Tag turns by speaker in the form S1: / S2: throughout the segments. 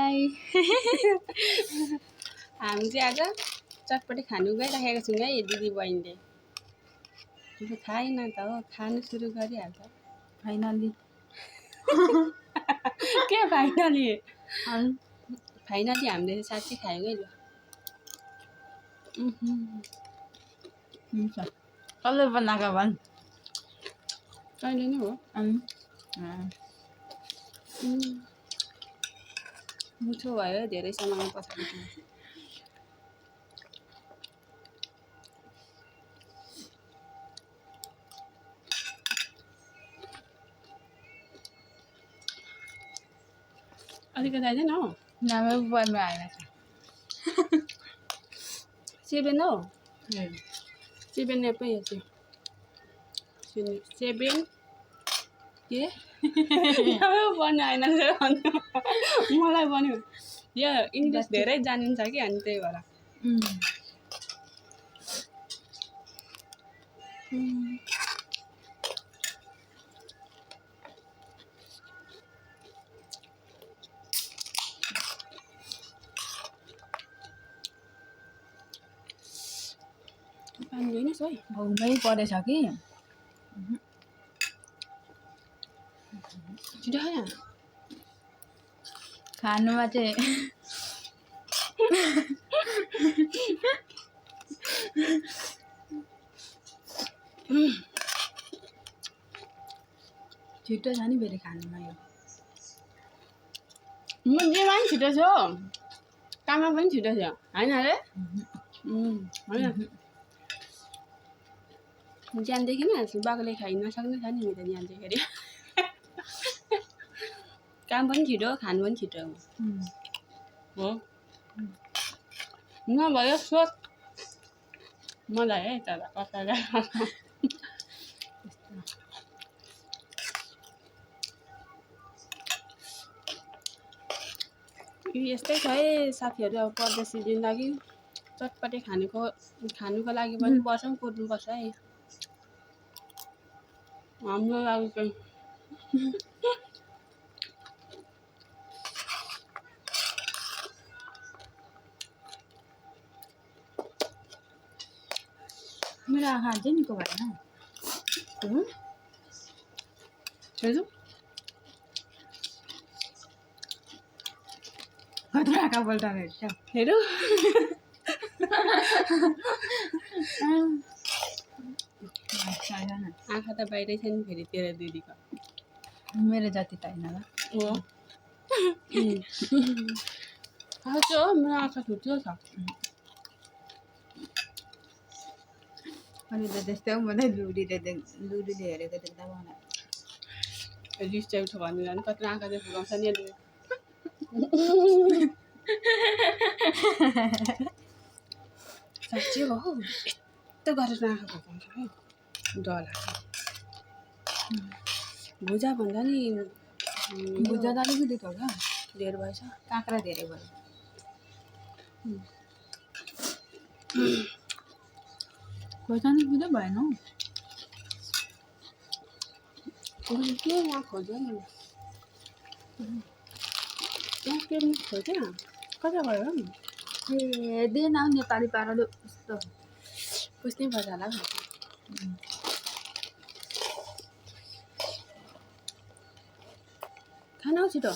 S1: High
S2: हामी चाहिँ आज चटपटी खानु गइराखेको छौँ है दिदी बहिनीले। खाइन त हो खानु सुरु गरिहाल्छ
S1: फाइनली
S2: के फाइनली फाइनली हामीले साँच्चै खायो है ल।
S1: हुन्छ कसले बनाएको भन्
S2: कहिले नै हो मिठो भयो धेरै समय पछाडि। अलिकति आइदैन हौ
S1: नामै पर्नु आएन
S2: सेभेन हौ सेभेन एपै हो सेभेन के नामै पर्नु आएन मलाई भन्यो यो इङ्ग्लिस धेरै जानिन्छ कि अनि त्यही भएर। पानी ल्याइनस् है
S1: घाउमै परेछ कि
S2: छिटो खाया
S1: खानुमा चाहिँ छिटो छ नि फेरि खानुमा यो
S2: जेमा पनि छिटो छ काममा पनि छिटो छ होइन अरे होइन ज्यानदेखि न बाबाले खाइ नसक्ने छ नि मेरो ज्यान चाहिँ फेरि काम पनि छिटो खानु पनि छिटो हो नभयो सोच मलाई है तर कसैलाई यस्तै छ है साथीहरू। अब परदेशी जिन्दगी चटपटे खानुको लागि पनि बसौँ कुर्नुपर्छ है हाम्रो लागि चाहिँ।
S1: मेरो आँखा चाहिँ निको भएन
S2: छोड्छु
S1: कत्रो आँखा पल्टाएर हेर्छ
S2: हेरौँ आँखा त बाहिरै छ नि फेरि तेरो दिदीको
S1: मेरो जति त होइन
S2: हो खाँचो हो मेरो आँखा ठुल्ठुलो छ
S1: अनि त त्यस्तै हो मलाई लुडीले हेरेको देख्दा मलाई
S2: रिस चाहिँ उठो भनेर नि कत्रो आँखा चाहिँ फुलाउँछ नि अहिले साँच्चै हो यस्तो गरेर आँखा फुकाउँछ है डर लाग्छ। भुजा भन्दा नि
S1: भुजा त अलिकति छ क्या
S2: धेर भएछ
S1: काँक्रा धेरै भयो खोर्सानी बुझ्दै भएन हौ
S2: के यहाँ खोज्यो नि यहाँ के खोज्यो कता गयो
S1: ए दिएन हौ नेपाली पाराले यस्तो
S2: बुझ्नै पर्छ होला खाना हौ छिटो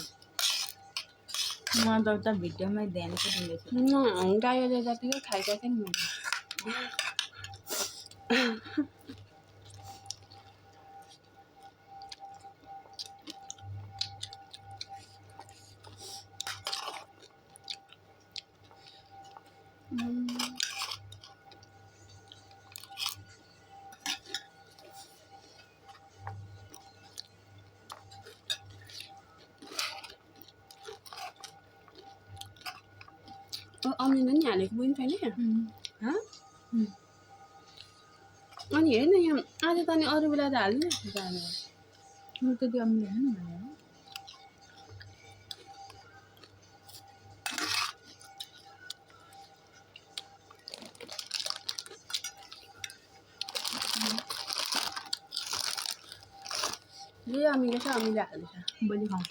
S1: म त उता भिडियोमै ध्यान दिँदैछु
S2: गाईले जतिकै खाइसकेँ नि मैले अमिलो नि हालेको पनि छैन अनि हेर्न यहाँ आज त अनि अरू बेला त हाल्नु
S1: म त त्यो अमिलो होइन
S2: ले अमिलो छ अमिलो हाल्दैछ
S1: भोलि खाउँ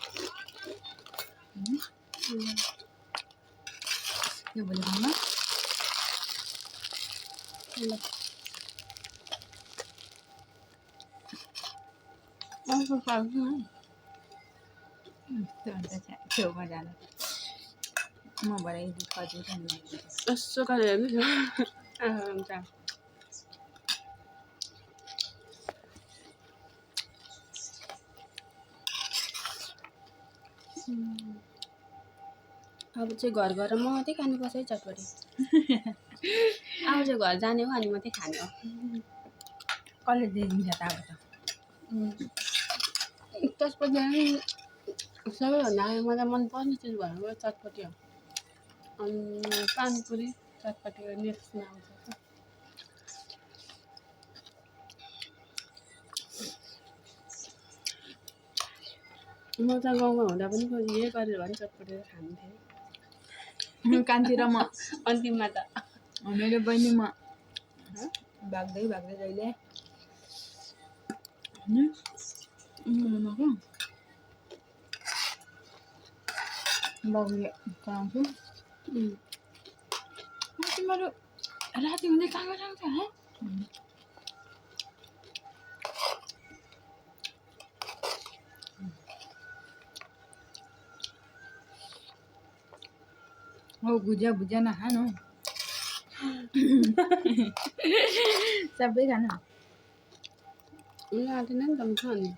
S1: त्यो भोलि खाउँ न
S2: ल अर्को खाऊ न
S1: त्यो हुन्छ छेउमा जानु म भरे खजुर खानु
S2: यसो गरेर हुन्छ अब चाहिँ घर गएर म मात्रै खानुपर्छ है चटपटी अब चाहिँ घर जाने हो अनि मात्रै खाने हो
S1: कसले दिइदिन्छ त अब त
S2: त्यसपछि सबैभन्दा मलाई मनपर्ने चिज भनेको चटपटी हो अनि पानीपुरी चटपटी नेक्स्टमा आउँछ म त गाउँमा हुँदा पनि यही गरेर भने चटपटी खान्थेँ
S1: कान्छी र म
S2: अन्तिममा त
S1: मेरो बहिनी म भाग्दै भाग्दै जहिले बाउले कराउँछु तिमीहरू राति हुँदै कहाँ जान्छ है हो भुजिया भुजिया नखानु सबै खानु
S2: आँटेन नि त म खानु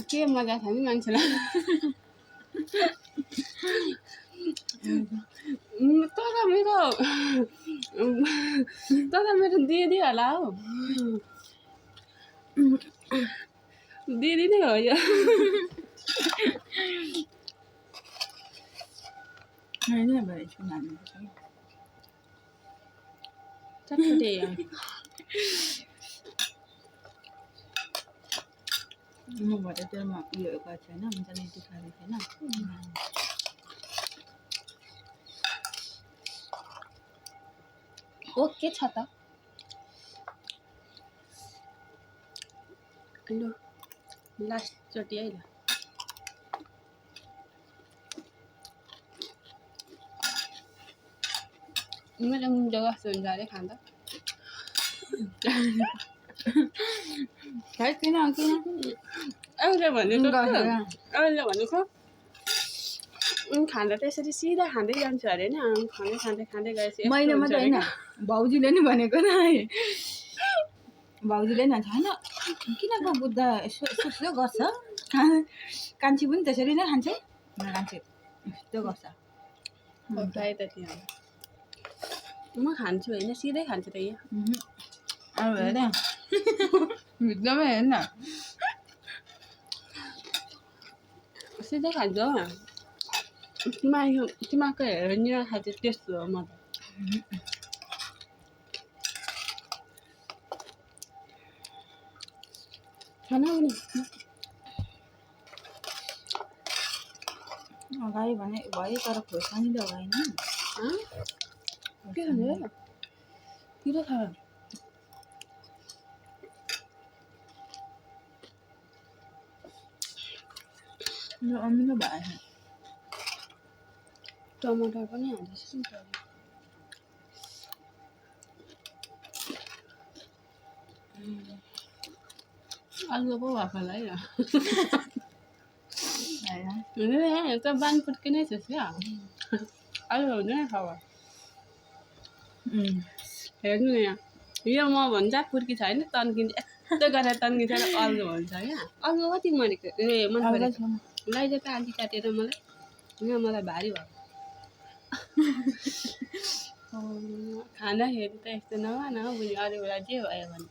S2: के मजा छ नि मान्छेलाई तर मेरो दिदी होला हौ दिदी नै हो यो चटपटी
S1: म भरे त्यसमा उयो गरेको छैन मजाले दुखाएको छैन
S2: ओके छ त लु लास्टचोटि है ल मेरो मुन्टो कस्तो हुन्छ अरे खाँदा
S1: किन
S2: अहिले भनेको खाँदा त यसरी सिधा खाँदै जान्छु अरे होइन खाँदै खाँदै खाँदै गएपछि
S1: मैले मात्रै होइन भाउजूले नि भनेको न भाउजूले नि होइन किन बुद्ध यसो गर्छ कान्छी पनि त्यसरी नै खान्छ कान्छी यस्तो गर्छ
S2: त त्यहाँ म खान्छु होइन सिधै खान्छु त यहाँ
S1: अब हेर भित्तामै हेर न
S2: सिधै खान्छ तिमीको हेरेर नि खान्छ त्यस्तो हो म त खाना पनि
S1: अगाडि भने भयो तर खोर्सानी त भएन
S2: के खाने किन खा
S1: अमिलो भएन
S2: टमाटर पनि हाल्दैछ नि त आलु पो भएको होला है हुँदैन त बान फुट्किनै छ क्या आलु हुँदैन खावा हेर्नु यहाँ यो म भन्छ फुर्की छ होइन तन्किन्छ यस्तो गरेर तन्किन्छ र अल्गो हुन्छ क्या अल्गो कति मरेको ए मन परेको लैजा त आधी काटेर मलाई यहाँ मलाई भारी भयो खाँदाखेरि त यस्तो नभन हौ बुझ्यो अरू बेला जे भयो भने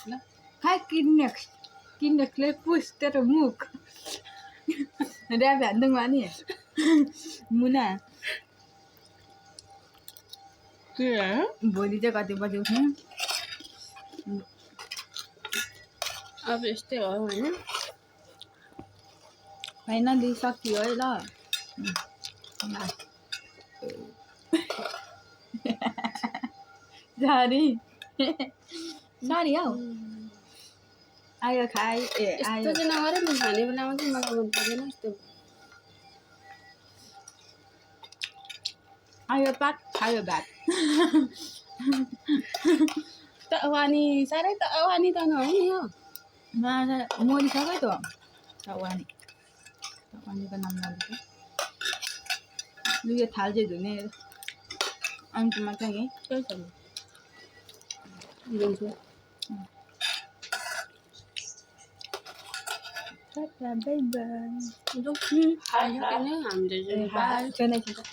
S2: ल
S1: खा किन्ने पुस तेरो मुख ऱ्याप हान्दुङ भने मुना भोलि चाहिँ कति बजी उठ्ने
S2: अब यस्तै हो होइन
S1: फाइनली सकियो है ल सरी हौ आयो खाइ ए
S2: यस्तो
S1: आयो
S2: चाहिँ नगरे नि खाने बेलामा चाहिँ मलाई मन पर्दैन यस्तो
S1: आयो पात खायो भात
S2: त वानी साह्रै त वानी त नहुँ नि हो
S1: मरिसक्यो त वानी वानीको नाम नलिएको लु यो थाल चाहिँ धुने अन्तिममा चाहिँ यहीँ
S2: केही छैन दिन्छु
S1: बाई बाई
S2: हामीले चाहिँ बाई
S1: बाई